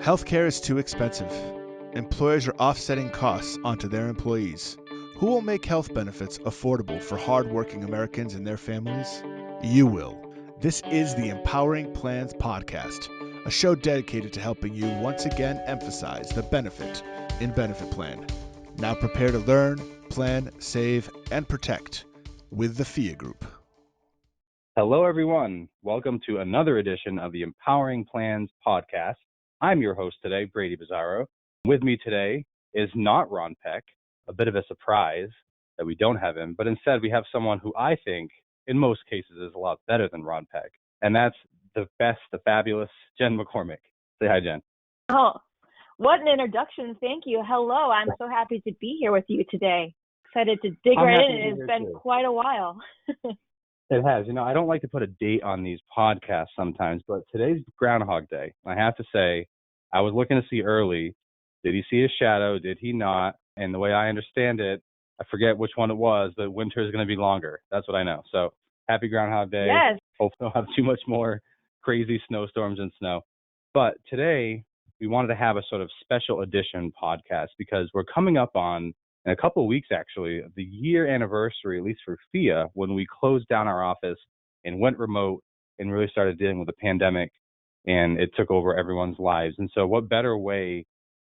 Healthcare is too expensive. Employers are offsetting costs onto their employees. Who will make health benefits affordable for hardworking Americans and their families? You will. This is the Empowering Plans Podcast, a show dedicated to helping you once again emphasize the benefit in benefit plan. Now prepare to learn, plan, save, and protect with the FIA Group. Hello, everyone. Welcome to another edition of the Empowering Plans Podcast. I'm your host today, Brady Bizarro. With me today is not Ron Peck, a bit of a surprise that we don't have him, but instead we have someone who I think in most cases is a lot better than Ron Peck, and that's the best, the fabulous Jen McCormick. Say hi, Jen. Oh, what an introduction. Thank you. Hello. I'm so happy to be here with you today. Excited to dig right in. It's been quite a while. It has. You know, I don't like to put a date on these podcasts sometimes, but today's Groundhog Day. I have to say, I was looking to see early, did he see his shadow? Did he not? And the way I understand it, I forget which one it was, but winter is going to be longer. That's what I know. So happy Groundhog Day. Yes. Hope we don't have too much more crazy snowstorms and snow. But today, we wanted to have a sort of special edition podcast because we're coming up on, in a couple of weeks actually, the year anniversary, at least for FIA, when we closed down our office and went remote and really started dealing with the pandemic, and it took over everyone's lives. And so what better way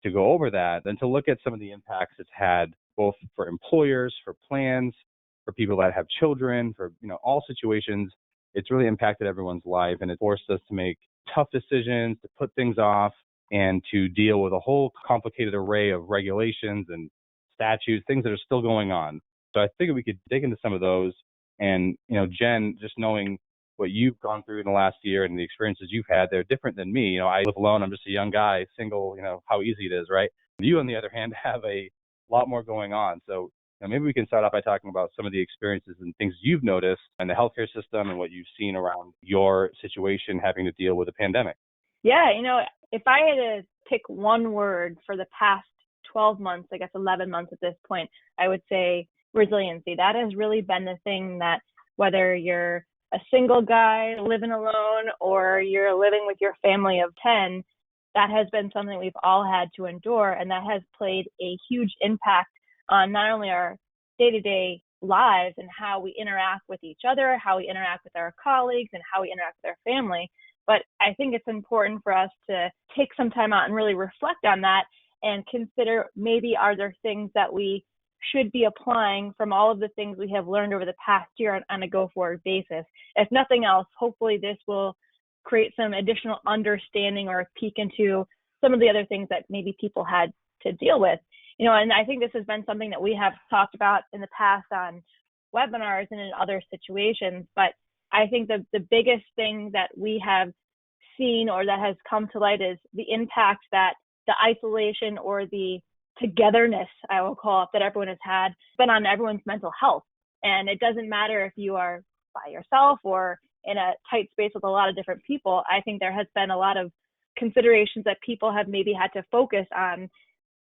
to go over that than to look at some of the impacts it's had both for employers, for plans, for people that have children, for all situations. It's really impacted everyone's life, and it forced us to make tough decisions, to put things off, and to deal with a whole complicated array of regulations and statutes, things that are still going on. So I figured we could dig into some of those. And, Jen, just knowing what you've gone through in the last year and the experiences you've had, they're different than me. I live alone. I'm just a young guy, single, how easy it is, right? You, on the other hand, have a lot more going on. So maybe we can start off by talking about some of the experiences and things you've noticed in the healthcare system and what you've seen around your situation having to deal with a pandemic. Yeah, if I had to pick one word for the past 12 months, I guess 11 months at this point, I would say resiliency. That has really been the thing that whether you're a single guy living alone or you're living with your family of 10, that has been something we've all had to endure. And that has played a huge impact on not only our day-to-day lives and how we interact with each other, how we interact with our colleagues, and how we interact with our family. But I think it's important for us to take some time out and really reflect on that and consider maybe are there things that we should be applying from all of the things we have learned over the past year on a go-forward basis. If nothing else, hopefully this will create some additional understanding or a peek into some of the other things that maybe people had to deal with. And I think this has been something that we have talked about in the past on webinars and in other situations. But I think the biggest thing that we have seen or that has come to light is the impact that the isolation or the togetherness, I will call it, that everyone has had been on everyone's mental health. And it doesn't matter if you are by yourself or in a tight space with a lot of different people. I think there has been a lot of considerations that people have maybe had to focus on,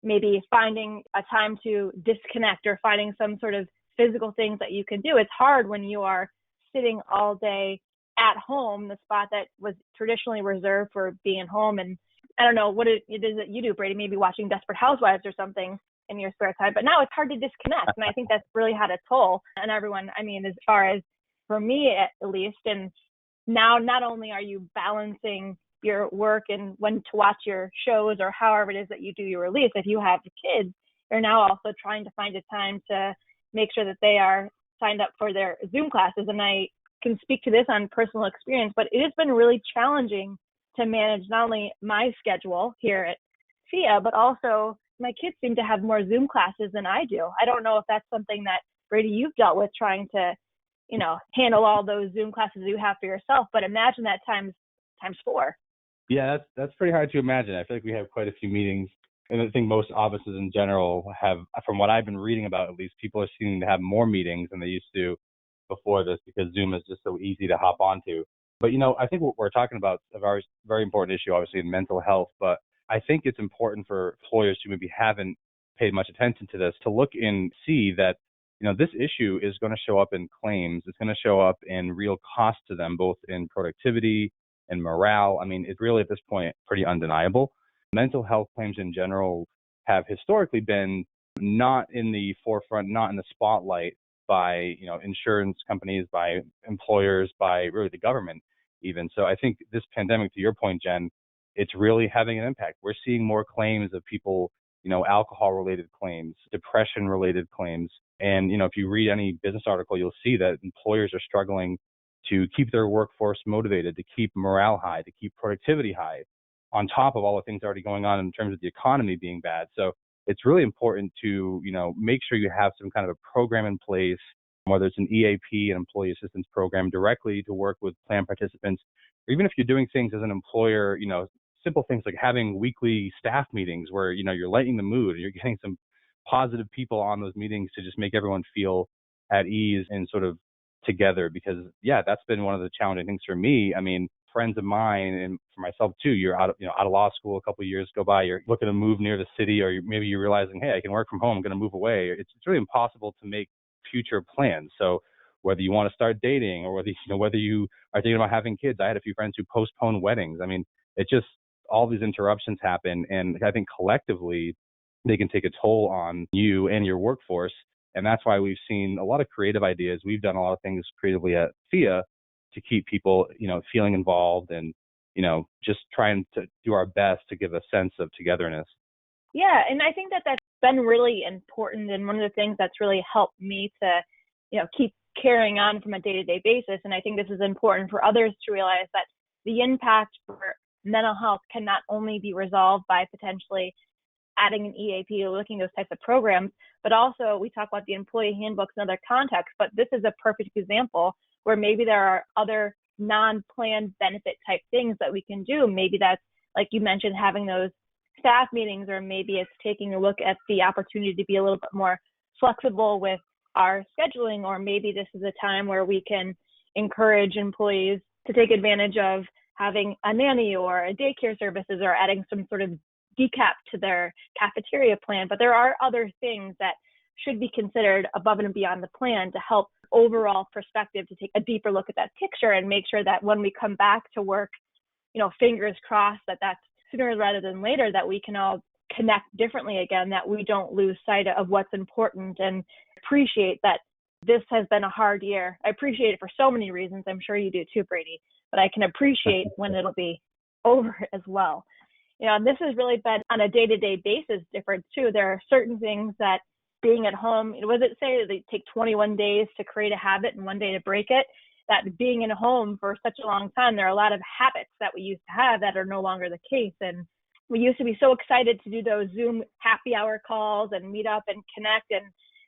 maybe finding a time to disconnect or finding some sort of physical things that you can do. It's hard when you are sitting all day at home, the spot that was traditionally reserved for being at home. And I don't know what it is that you do, Brady, maybe watching Desperate Housewives or something in your spare time. But now it's hard to disconnect. And I think that's really had a toll on everyone. I mean, as far as for me, at least. And now not only are you balancing your work and when to watch your shows or however it is that you do your release, if you have kids, you're now also trying to find a time to make sure that they are signed up for their Zoom classes. And I can speak to this on personal experience, but it has been really challenging to manage not only my schedule here at FIA, but also my kids seem to have more Zoom classes than I do. I don't know if that's something that, Brady, you've dealt with trying to, handle all those Zoom classes you have for yourself, but imagine that times 4. Yeah, that's pretty hard to imagine. I feel like we have quite a few meetings, and I think most offices in general have, from what I've been reading about, at least, people are seeming to have more meetings than they used to before this because Zoom is just so easy to hop onto. But, I think what we're talking about is a very, very important issue, obviously, in mental health. But I think it's important for employers who maybe haven't paid much attention to this to look and see that, this issue is going to show up in claims. It's going to show up in real cost to them, both in productivity and morale. I mean, it's really at this point pretty undeniable. mental health claims in general have historically been not in the forefront, not in the spotlight by, insurance companies, by employers, by really the government even. So I think this pandemic, to your point, Jen, it's really having an impact. We're seeing more claims of people, alcohol related claims, depression related claims. And, if you read any business article, you'll see that employers are struggling to keep their workforce motivated, to keep morale high, to keep productivity high, on top of all the things already going on in terms of the economy being bad. So it's really important to, make sure you have some kind of a program in place, whether it's an EAP, an employee assistance program, directly to work with plan participants, or even if you're doing things as an employer, simple things like having weekly staff meetings where, you're lightening the mood, you're getting some positive people on those meetings to just make everyone feel at ease and sort of together. Because that's been one of the challenging things for me. I mean, friends of mine and for myself too, you're out of law school, a couple of years go by, you're looking to move near the city, or maybe you're realizing, hey, I can work from home, I'm going to move away. It's really impossible to make future plans. So whether you want to start dating or whether you are thinking about having kids, I had a few friends who postponed weddings. I mean, it just, all these interruptions happen, and I think collectively they can take a toll on you and your workforce. And that's why we've seen a lot of creative ideas. We've done a lot of things creatively at FIA to keep people, feeling involved and, just trying to do our best to give a sense of togetherness. Yeah, and I think that that's been really important, and one of the things that's really helped me to, keep carrying on from a day-to-day basis. And I think this is important for others to realize that the impact for mental health can not only be resolved by potentially adding an EAP or looking at those types of programs, but also we talk about the employee handbooks and other contexts, but this is a perfect example where maybe there are other non-planned benefit type things that we can do. Maybe that's, like you mentioned, having those staff meetings, or maybe it's taking a look at the opportunity to be a little bit more flexible with our scheduling, or maybe this is a time where we can encourage employees to take advantage of having a nanny or a daycare services, or adding some sort of decap to their cafeteria plan. But there are other things that should be considered above and beyond the plan to help overall perspective, to take a deeper look at that picture and make sure that when we come back to work, fingers crossed that that's sooner rather than later, that we can all connect differently again, that we don't lose sight of what's important, and appreciate that this has been a hard year. I appreciate it for so many reasons. I'm sure you do too, Brady, but I can appreciate when it'll be over as well. And this has really been on a day-to-day basis different too. There are certain things that being at home, was it say that they take 21 days to create a habit and 1 day to break it? That being in a home for such a long time, there are a lot of habits that we used to have that are no longer the case. And we used to be so excited to do those Zoom happy hour calls and meet up and connect, and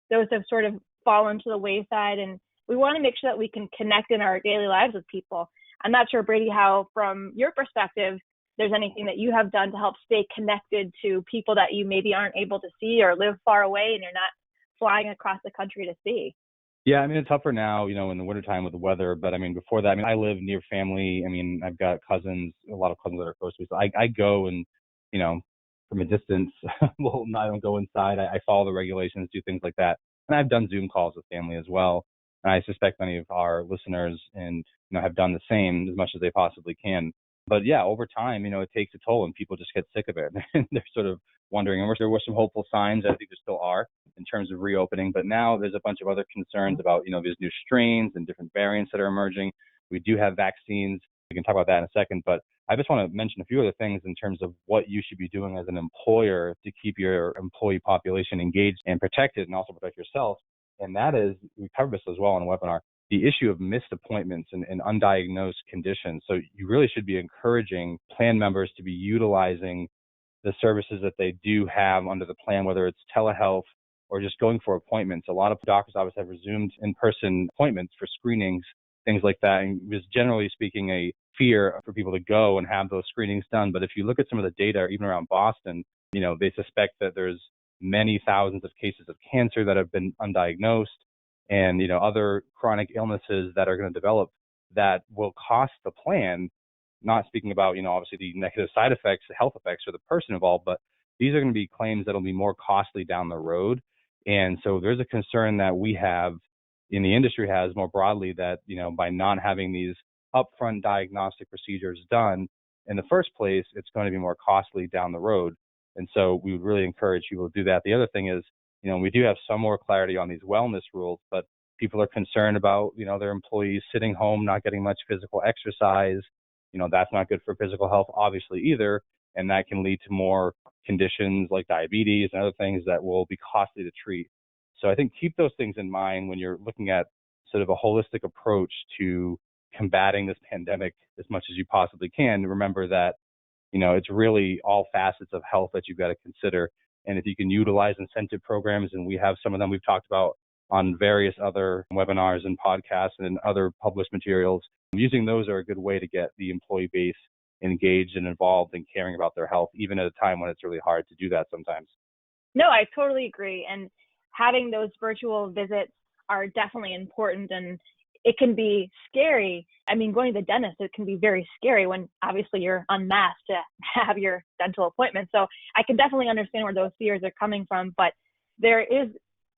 those have sort of fallen to the wayside. And we want to make sure that we can connect in our daily lives with people. I'm not sure, Brady, how from your perspective, there's anything that you have done to help stay connected to people that you maybe aren't able to see or live far away and you're not flying across the country to see. Yeah, I mean, it's tougher now, in the wintertime with the weather. But I mean, before that, I live near family. I mean, I've got cousins, a lot of cousins that are close to me. So I go and, from a distance, well, I don't go inside. I follow the regulations, do things like that. And I've done Zoom calls with family as well. And I suspect many of our listeners have done the same as much as they possibly can. But yeah, over time, it takes a toll and people just get sick of it. And they're sort of wondering, and there were some hopeful signs, I think there still are, in terms of reopening. But now there's a bunch of other concerns about, there's new strains and different variants that are emerging. We do have vaccines. We can talk about that in a second. But I just want to mention a few other things in terms of what you should be doing as an employer to keep your employee population engaged and protected, and also protect yourself. And that is, we covered this as well in a webinar, the issue of missed appointments and undiagnosed conditions. So you really should be encouraging plan members to be utilizing the services that they do have under the plan, whether it's telehealth or just going for appointments. A lot of doctors' offices have resumed in-person appointments for screenings, things like that. And it was, generally speaking, a fear for people to go and have those screenings done. But if you look at some of the data, even around Boston, they suspect that there's many thousands of cases of cancer that have been undiagnosed, and other chronic illnesses that are going to develop that will cost the plan. Not speaking about obviously the negative side effects, the health effects for the person involved, but these are going to be claims that will be more costly down the road. And so there's a concern that we have, in the industry has more broadly, that by not having these upfront diagnostic procedures done, in the first place, it's going to be more costly down the road. And so we would really encourage people to do that. The other thing is, we do have some more clarity on these wellness rules, but people are concerned about, their employees sitting home, not getting much physical exercise. That's not good for physical health, obviously, either. And that can lead to more conditions like diabetes and other things that will be costly to treat. So I think keep those things in mind when you're looking at sort of a holistic approach to combating this pandemic as much as you possibly can. Remember that, it's really all facets of health that you've got to consider. And if you can utilize incentive programs, and we have some of them we've talked about on various other webinars and podcasts and other published materials, using those are a good way to get the employee base engaged and involved in caring about their health, even at a time when it's really hard to do that sometimes. No, I totally agree. And having those virtual visits are definitely important, and it can be scary. I mean, going to the dentist, it can be very scary when obviously you're unmasked to have your dental appointment. So I can definitely understand where those fears are coming from, but there is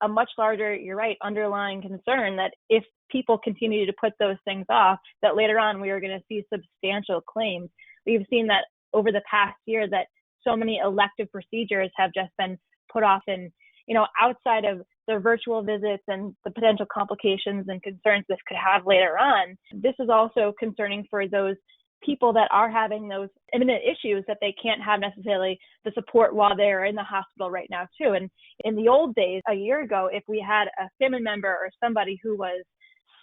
a much larger, you're right, underlying concern that if people continue to put those things off, that later on we are going to see substantial claims. We've seen that over the past year that so many elective procedures have just been put off, and outside of the virtual visits and the potential complications and concerns this could have later on, this is also concerning for those people that are having those imminent issues that they can't have necessarily the support while they're in the hospital right now too. And in the old days, a year ago, if we had a family member or somebody who was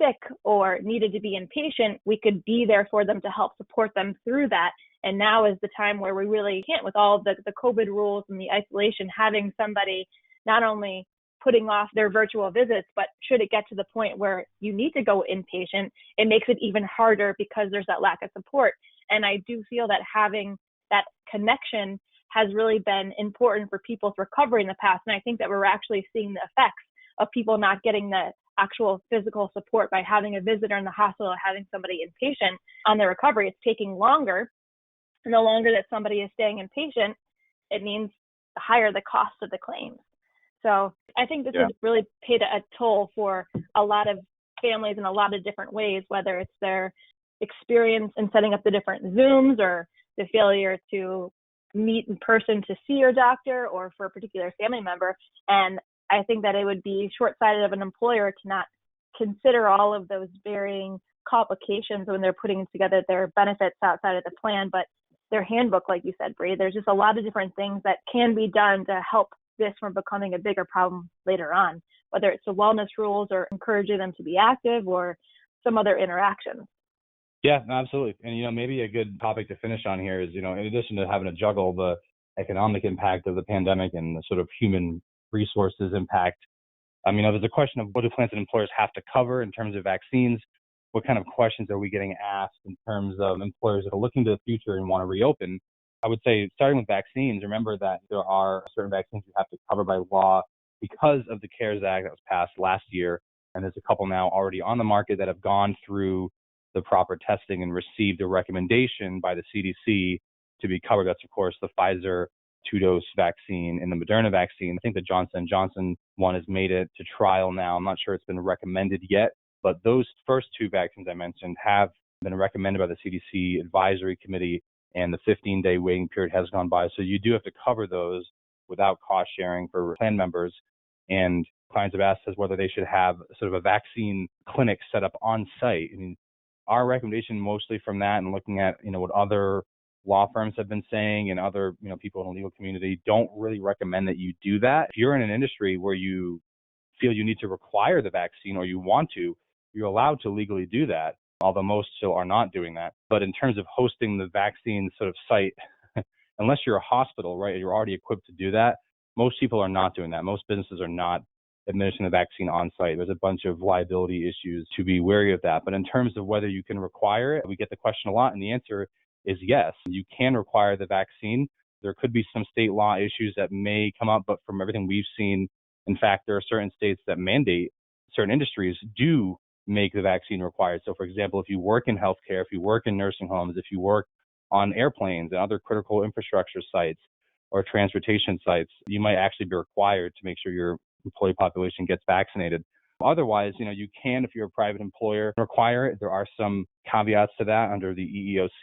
sick or needed to be inpatient, we could be there for them to help support them through that. And now is the time where we really can't, with all the COVID rules and the isolation, having somebody not only putting off their virtual visits, but should it get to the point where you need to go inpatient, it makes it even harder because there's that lack of support. And I do feel that having that connection has really been important for people's recovery in the past. And I think that we're actually seeing the effects of people not getting the actual physical support by having a visitor in the hospital, having somebody inpatient on their recovery. It's taking longer. And the longer that somebody is staying inpatient, it means the higher the cost of the claims. So I think this has really paid a toll for a lot of families in a lot of different ways, whether it's their experience in setting up the different Zooms or the failure to meet in person to see your doctor or for a particular family member. And I think that it would be short-sighted of an employer to not consider all of those varying complications when they're putting together their benefits outside of the plan. But their handbook, like you said, Brady, there's just a lot of different things that can be done to help this from becoming a bigger problem later on, whether it's the wellness rules or encouraging them to be active or some other interactions. Yeah, absolutely. And, maybe a good topic to finish on here is, in addition to having to juggle the economic impact of the pandemic and the sort of human resources impact, there's a question of what do plans and employers have to cover in terms of vaccines? What kind of questions are we getting asked in terms of employers that are looking to the future and want to reopen? I would say, starting with vaccines, remember that there are certain vaccines you have to cover by law because of the CARES Act that was passed last year. And there's a couple now already on the market that have gone through the proper testing and received a recommendation by the CDC to be covered. That's, of course, the Pfizer 2-dose vaccine and the Moderna vaccine. I think the Johnson & Johnson one has made it to trial now. I'm not sure it's been recommended yet, but those first two vaccines I mentioned have been recommended by the CDC Advisory Committee, and the 15-day waiting period has gone by. So you do have to cover those without cost sharing for plan members. And clients have asked us whether they should have sort of a vaccine clinic set up on site. Our recommendation mostly from that and looking at, what other law firms have been saying and other, people in the legal community don't really recommend that you do that. If you're in an industry where you feel you need to require the vaccine or you want to, you're allowed to legally do that, although most still are not doing that. But in terms of hosting the vaccine sort of site, unless you're a hospital, right, you're already equipped to do that, most people are not doing that. Most businesses are not administering the vaccine on site. There's a bunch of liability issues to be wary of that. But in terms of whether you can require it, we get the question a lot, and the answer is yes. You can require the vaccine. There could be some state law issues that may come up, but from everything we've seen, in fact, there are certain states that mandate certain industries do make the vaccine required. So, for example, if you work in healthcare, if you work in nursing homes, if you work on airplanes and other critical infrastructure sites or transportation sites, you might actually be required to make sure your employee population gets vaccinated. Otherwise, you can, if you're a private employer, require it. There are some caveats to that under the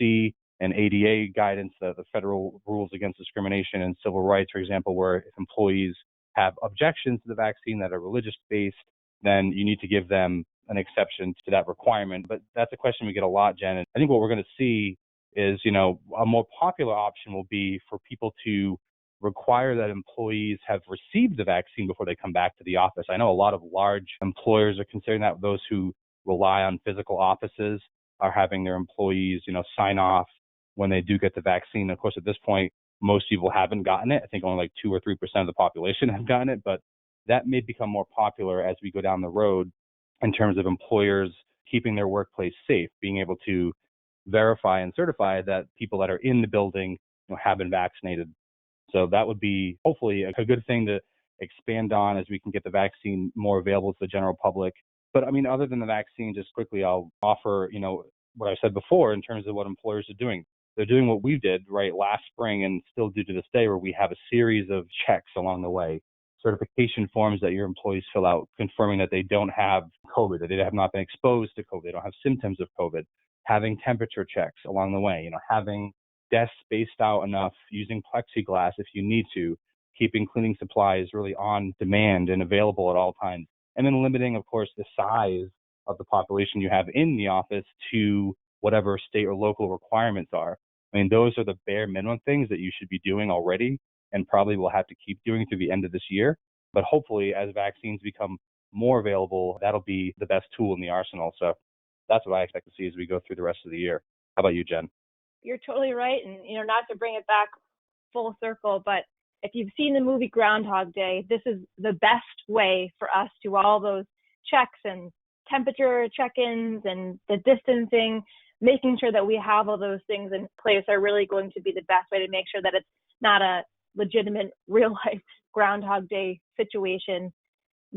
EEOC and ADA guidance, the federal rules against discrimination and civil rights, for example, where if employees have objections to the vaccine that are religious-based, then you need to give them an exception to that requirement. But that's a question we get a lot, Jen. And I think what we're going to see is, a more popular option will be for people to require that employees have received the vaccine before they come back to the office. I know a lot of large employers are considering that. Those who rely on physical offices are having their employees, sign off when they do get the vaccine. Of course, at this point, most people haven't gotten it. I think only like 2 or 3% of the population have gotten it, but that may become more popular as we go down the road in terms of employers keeping their workplace safe, being able to verify and certify that people that are in the building have been vaccinated. So that would be hopefully a good thing to expand on as we can get the vaccine more available to the general public. But I mean, other than the vaccine, just quickly, I'll offer, what I said before in terms of what employers are doing. They're doing what we did, right, last spring and still do to this day, where we have a series of checks along the way, certification forms that your employees fill out, confirming that they don't have COVID, that they have not been exposed to COVID, they don't have symptoms of COVID, having temperature checks along the way, having desks spaced out enough, using plexiglass if you need to, keeping cleaning supplies really on demand and available at all times, and then limiting, of course, the size of the population you have in the office to whatever state or local requirements are. I mean, those are the bare minimum things that you should be doing already and probably will have to keep doing through the end of this year. But hopefully, as vaccines become more available, that'll be the best tool in the arsenal. So that's what I expect to see as we go through the rest of the year. How about you, Jen? You're totally right. And, not to bring it back full circle, but if you've seen the movie Groundhog Day, this is the best way for us to do all those checks and temperature check-ins and the distancing, making sure that we have all those things in place are really going to be the best way to make sure that it's not a legitimate real-life Groundhog Day situation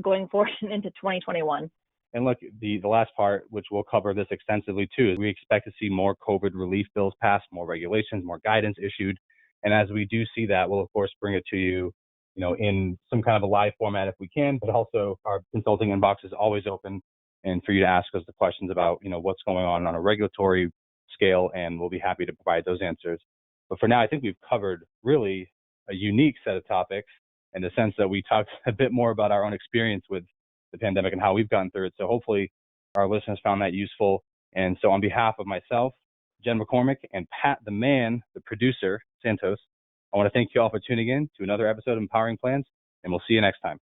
going forward into 2021. And look, the last part, which we'll cover this extensively too, is we expect to see more COVID relief bills passed, more regulations, more guidance issued. And as we do see that, we'll of course bring it to you, in some kind of a live format if we can, but also our consulting inbox is always open and for you to ask us the questions about, what's going on a regulatory scale, and we'll be happy to provide those answers. But for now, I think we've covered really a unique set of topics in the sense that we talked a bit more about our own experience with the pandemic and how we've gone through it. So hopefully our listeners found that useful. And so on behalf of myself, Jen McCormick, and Pat, the man, the producer, Santos, I want to thank you all for tuning in to another episode of Empowering Plans, and we'll see you next time.